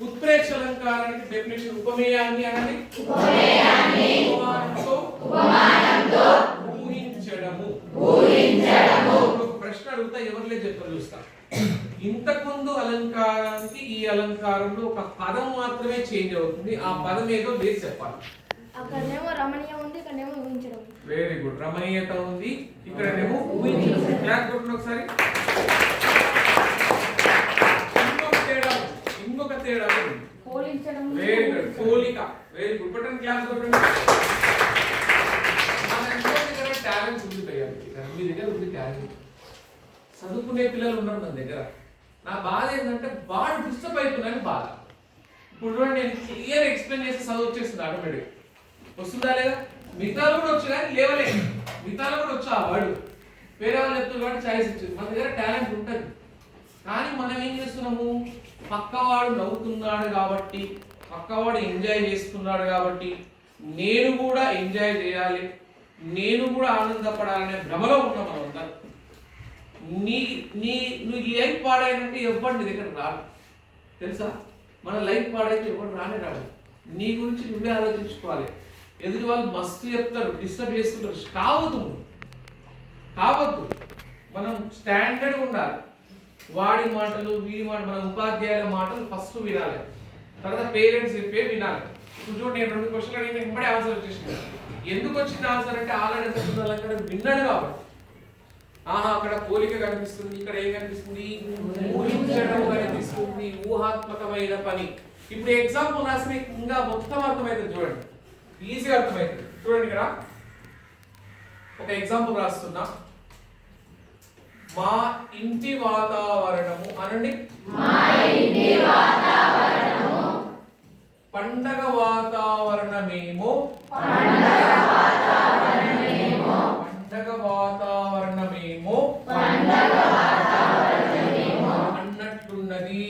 उत्प्रेक्ष अलंकाराనికి definition ఉపమేయాన్ని అనండి. ఉపమేయాన్ని ఉపమానంతో ఊహించడము. ఒక ప్రశ్న అడుగుతా, ఎవరిలే చెప్పరు చూస్తా. ఇంతకుముందు అలంకారానికి ఈ అలంకారంలో ఒక పదం మాత్రమే చేంజ్ అవుతుంది. ఆ పదం ఏదో వేసి చెప్పాలి. అక్కడనేమో రమణీయం ఉంది, ఇక్కడనేమో ఊహించడం. Very good. రమణీయత ఉంది, ఇక్కడనేమో ఊహించడం. క్లాస్ కొట్టండి ఒకసారి. ఇంకొక తేడా పోలించడం. Very good. పోలిక. Very good. బటన్ క్లాస్ కొట్టండి. మన దగ్గర టాలెంట్ ఉంది తయారు. మీ దగ్గర ఉంది టాలెంట్. చదువుకునే పిల్లలు ఉన్నారు మన దగ్గర. నా బాధ ఏంటంటే వాడు డిస్టర్బ్ అవుతున్నాను బాధ. ఇప్పుడు నేను క్లియర్ ఎక్స్ప్లెయిన్ చేసి చదువు వచ్చేస్తుంది ఆటోమేటిక్. వస్తుందా లేదా? మిగతాలు కూడా వచ్చు కానీ లేవలేదు. మిగతాలు కూడా వచ్చు ఆ వర్డ్. వేరే వాళ్ళు చెప్తున్నారు కాబట్టి ఛాయిస్ ఇచ్చింది. మన దగ్గర టాలెంట్ ఉంటుంది కానీ మనం ఏం చేస్తున్నాము, పక్కవాడు నవ్వుతున్నాడు కాబట్టి, పక్కవాడు ఎంజాయ్ చేస్తున్నాడు కాబట్టి నేను కూడా ఎంజాయ్ చేయాలి, నేను కూడా ఆనందపడాలనే భ్రమలో ఉన్నాం మనం అందరం. నువ్వు ఈ లైఫ్ పాడైనంటే ఎవరు నీ దగ్గర రాడు తెలుసా. మన లైఫ్ పాడైతే ఎవరు రానే రాడు. నీ గురించి నువ్వే ఆలోచించుకోవాలి. ఎదుటి వాళ్ళు మస్తు చెప్తారు, డిస్టర్బ్ చేస్తుంటారు. కావద్దు. మనం స్టాండర్డ్ ఉండాలి. వాడి మాటలు వీడి మాటలు, మన ఉపాధ్యాయుల మాటలు ఫస్ట్ వినాలి, తర్వాత పేరెంట్స్ చెప్పే వినాలి. ఇప్పుడు చూడండి, నేను 2 క్వశ్చన్లు అడిగిన వెంబడే ఆన్సర్ వచ్చేసింది. ఎందుకు వచ్చింది ఆన్సర్ అంటే ఆల్రెడీ అక్కడ విన్నాడు కాబట్టి. అక్కడ పోలిక కనిపిస్తుంది, ఇక్కడ ఏం కనిపిస్తుంది, ఊహించడం కనిపిస్తుంది, ఊహాత్మకమైన పని. ఇప్పుడు ఎగ్జాంపుల్ రాసి మీకు ఇంకా మొత్తం అర్థమవుతుంది. చూడండి, ఈజీగా అర్థమవుతుంది. చూడండి, ఇక్కడ ఒక ఎగ్జాంపుల్ రాస్తున్నా. మా ఇంటి వాతావరణము అనండి. పండగ వాతావరణమేమో అన్నట్టున్నది.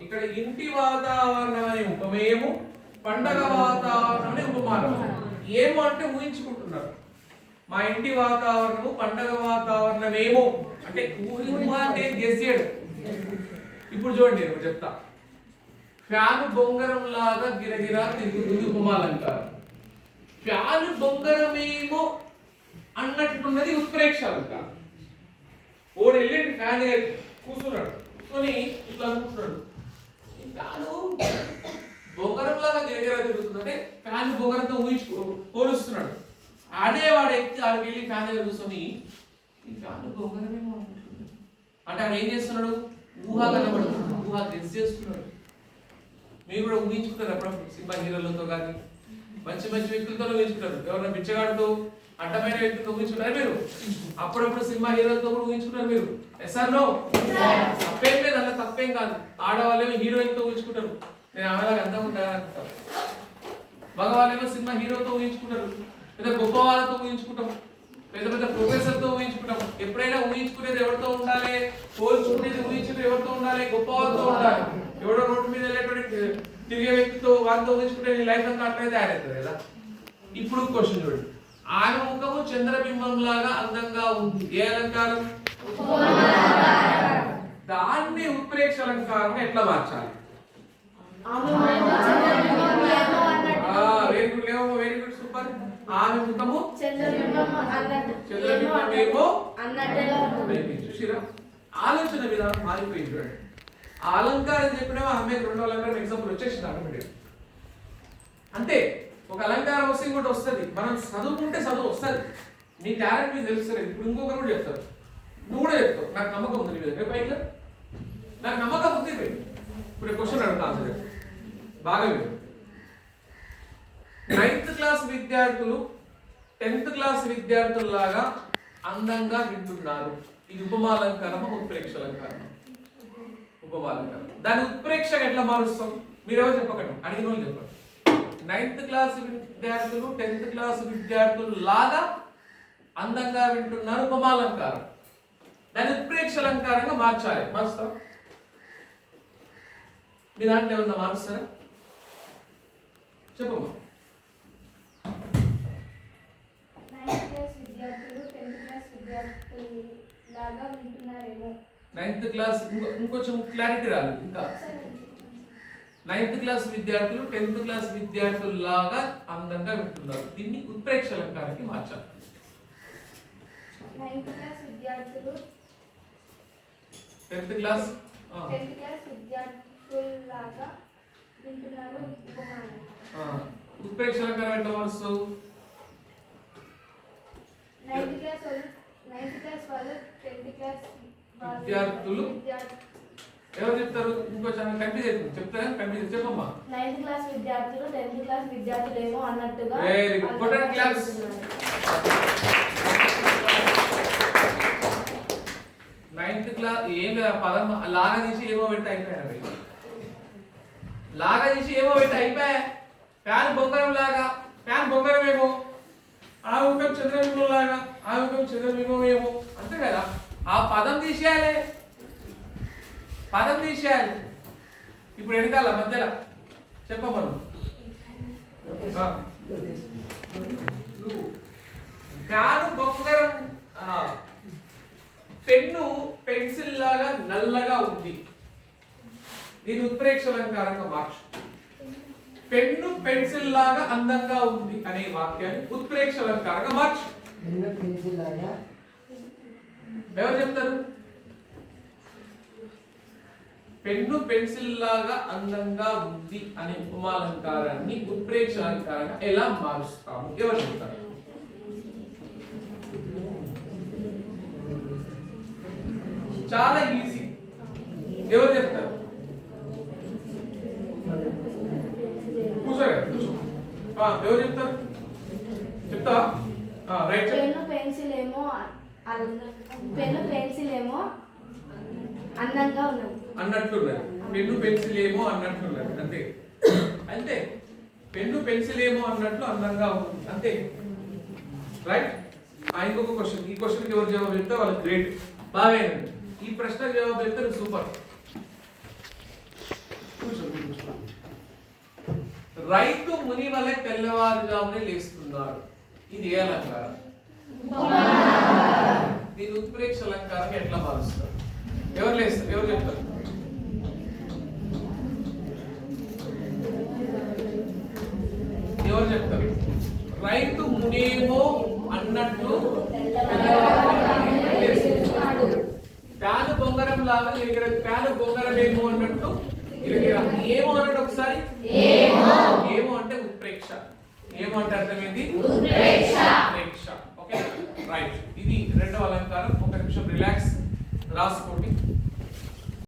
ఇక్కడ ఇంటి వాతావరణం అనే ఉపమేయము, పండగ వాతావరణం అనే ఉపమానం. ఏమో అంటే ఊహించుకుంటున్నారు. మా ఇంటి వాతావరణము పండగ వాతావరణమేమో అంటే ఊహ అంటే గెస్ చేయడం. ఇప్పుడు చూడండి, నేను చెప్తా. ఫ్యాను బొంగరం లాగా గిరగిరా తిరుగుతుంది ఉపమాలంకారం. ఫ్యాను బొంగరమేమో అన్నట్టున్నది ఉత్ప్రేక్ష అలంకారం. ఓడు వెళ్ళి ఫ్యాన్ కూర్చున్నాడు, కూర్చొని ఇట్లా అనుకుంటున్నాడు, ఫ్యాను బొంగరం లాగా గిరగిరా తిరుగుతుంది అంటే ఫ్యాన్ బొంగరంతో పోలుస్తున్నాడు. ఆడేవాడు ఎక్కి ఆడికి వెళ్ళి ఫ్యాన్ దగ్గర కూర్చొని ఈ ఫ్యాన్ బొంగరమేమో అనుకుంటున్నాడు అంటే ఆయన ఏం చేస్తున్నాడు, ఊహ కనబడుతున్నాడు, ఊహ గెస్ చేస్తున్నాడు. మీరు కూడా ఊహించుకుంటారు అప్పుడప్పుడు. సినిమా హీరోలతో కానీ మంచి వ్యక్తులతో ఊహించుకుంటారు. ఎవరైనా బిచ్చగాడుతో అడ్డమైన వ్యక్తులతో ఊహించుకుంటారు మీరు. అప్పుడప్పుడు సినిమా హీరోలతో కూడా ఊహించుకుంటారు మీరు. SR no? తప్పేం లేదు, అలా తప్పేం కాదు. ఆడవాళ్ళేమో హీరోయిన్తో ఊహించుకుంటారు, నేను ఆమెలాగా అందం ఉంటాను అనుకుంటారు. మగవాళ్ళేమో సినిమా హీరోతో ఊహించుకుంటారు, లేదా గొప్ప వాళ్ళతో ఊహించుకుంటాం, పెద్ద ప్రొఫెసర్తో ఊహించుకుంటాం. ఎప్పుడైనా ఊహించుకునేది ఎవరితో ఉండాలి, పోల్చుకునేది ఊహించుకునేది ఎవరితో ఉండాలి, గొప్ప వాళ్ళతో ఉండాలి. ఎవడో రోడ్డు మీద వెళ్ళేటువంటి తిరిగే వ్యక్తితో వాళ్ళతో ఊహించుకుంటే నీ లైఫ్ అంతా అట్లయితే తయారవుతుంది కదా. ఇప్పుడు క్వశ్చన్ చూడండి. ఆమె ముఖము చంద్రబింబం లాగా అందంగా ఉంది. ఏ అలంకారం? దాన్ని ఉత్ప్రేక్ష అలంకారం ఎట్లా మార్చాలి? Very good, very good, super. ఆమె ముఖము చంద్రబింబమేమో చూసిరా. ఆలోచన విధానం మారిపోయింది చూడండి. ఆ అలంకారం చెప్పినా ఆమె 2 అలంకారం ఎగ్జాంపుల్ వచ్చేసింది ఆటోమేటిక్. అంతే, ఒక అలంకారం వస్తే ఇంకోటి వస్తుంది. మనం చదువుకుంటే చదువు వస్తుంది. మీ టాలెంట్ మీకు తెలుస్తుంది. ఇప్పుడు ఇంకొకరు కూడా చెప్తారు, నువ్వు కూడా చెప్తావు. నాకు నమ్మకం ఉంది నీ మీద. పైగా నాకు నమ్మకం ఉంది. ఇప్పుడు క్వశ్చన్ అడుగుతా, ఆన్సర్ బాగా విను. 9th క్లాస్ విద్యార్థులు 10th క్లాస్ విద్యార్థుల్లాగా అందంగా వింటున్నారు. ఇది ఉపమాలంకారమా ఉత్ప్రేక్ష అలంకారమా? ఉపమాలంకారం. దాని ఉత్ప్రేక్షగా ఎట్లా మారుస్తాం? మీరెవరు చెప్పకండి, అడిగిన వాళ్ళు చెప్పండి. 9th క్లాస్ విద్యార్థులు 10th క్లాస్ విద్యార్థులు లాగా అందంగా వింటున్నారు, ఉపమాలంకారం. దాని ఉత్ప్రేక్ష అలంకారంగా మార్చాలి. మారుస్తాం? మీ దాంట్లో ఏమన్నా మారుస్తారా? చెప్పమ్మా. 9th క్లాస్ విద్యార్థులు 10th క్లాస్ విద్యార్థులు లాగా వింటున్నారేమో. 9th క్లాస్ ఇంకొంచెం క్లారిటీ రాలేదు ఇంకా. 9th క్లాస్ విద్యార్థులు 10th క్లాస్ విద్యార్థుల్లాగా అందంగా వింటున్నారు. దీన్ని ఉత్ప్రేక్ష అలంకారానికి మార్చాలి. 9th క్లాస్ విద్యార్థులు 10th క్లాస్ 10th క్లాస్ విద్యార్థుల్లాగా వింటున్నారు ఉపమానం. ఉత్ప్రేక్ష అలంకారం ఎట్లా మారుస్తావు? 9th క్లాస్ వాళ్ళు 10th క్లాస్ విద్యార్థులు ఎవరు చెప్తారు? ఇంకో చాలా కన్ఫ్యూజ్ అవుతుంది. చెప్తారా? కన్ఫ్యూజ్ చెప్పమ్మా. 9th క్లాస్ విద్యార్థులు 10th క్లాస్ విద్యార్థులేమో అన్నట్టుగా very good class. 9th class ఏం పదం లాగా తీసి ఏమో పెట్టి అయిపోయారు. లాగా తీసి ఏమో పెట్టి అయిపోయా. ఫ్యాన్ బొంగరం లాగా, ఫ్యాన్ బొంగరం ఏమో, ఆవుకం చంద్రబింబం లాగా, ఆవుకం చంద్రబింబం ఏమో, అంతే కదా. ఆ పదం తీసేయాలి, పదం తీసేయాలి. ఇప్పుడు వెనకాల మధ్యలో చెప్పమను. ఫ్యాన్ బొంగరం, పెన్ను పెన్సిల్ లాగా నల్లగా ఉంది. దీని ఉత్ప్రేక్ష అలంకారంగా మార్చు. పెన్ను పెన్సిల్ లాగా అందంగా ఉంది అనే వాక్యాన్ని ఉత్ప్రేక్ష అలంకారంగా మార్చు. ఎవరు చెప్తారు? పెన్ను పెన్సిల్ లాగా అందంగా ఉంది అనే ఉపమాలంకారాన్ని ఉత్ప్రేక్ష అలంకారంగా ఎలా మారుస్తాము? ఎవరు చెప్తారు? చాలా ఈజీ. ఎవరు చెప్తారు? కూర్చోరా, కూర్చో. ఎవరు చెప్తారు? చెప్తా. రైట్. పెన్ను పెన్సిల్ ఏమో అందంగా ఉన్నది అన్నట్లున్నది. పెన్ను పెన్సిల్ ఏమో అన్నట్లున్నది. అంతే అంతే. పెన్ను పెన్సిల్ ఏమో అన్నట్లు అందంగా ఉంది. అంతే. రైట్. ఇంకొక క్వశ్చన్. ఈ క్వశ్చన్కి ఎవరు జవాబు చెప్తే వాళ్ళకి గ్రేట్. బాగా ఈ ప్రశ్నకు జవాబు చెప్తే సూపర్. రైతు ముని వలె తెల్లవారుజామునే లేస్తున్నాడు. ఇది ఏ అలంకారం? దీని ఉత్ప్రేక్ష అలంకారం ఎట్లా మారుస్తారు? ఎవరు లేస్తారు? ఎవరు చెప్తారు? ఎవరు చెప్తారు? రైతు మునేమో అన్నట్లు ఫ్యాను బొంగరం లాగా ఫ్యాను బొంగరం ఏమో అన్నట్టు ఏమో అన్నట్టు ఒకసారి ఏమో అంటే ఉత్ప్రేక్ష. ఏమో అంటే అర్థమైంది? ఉత్ప్రేక్ష. Okay right. ఇది రెండవ అలంకారం. ఒక నిమిషం రిలాక్స్ రాసుకోండి.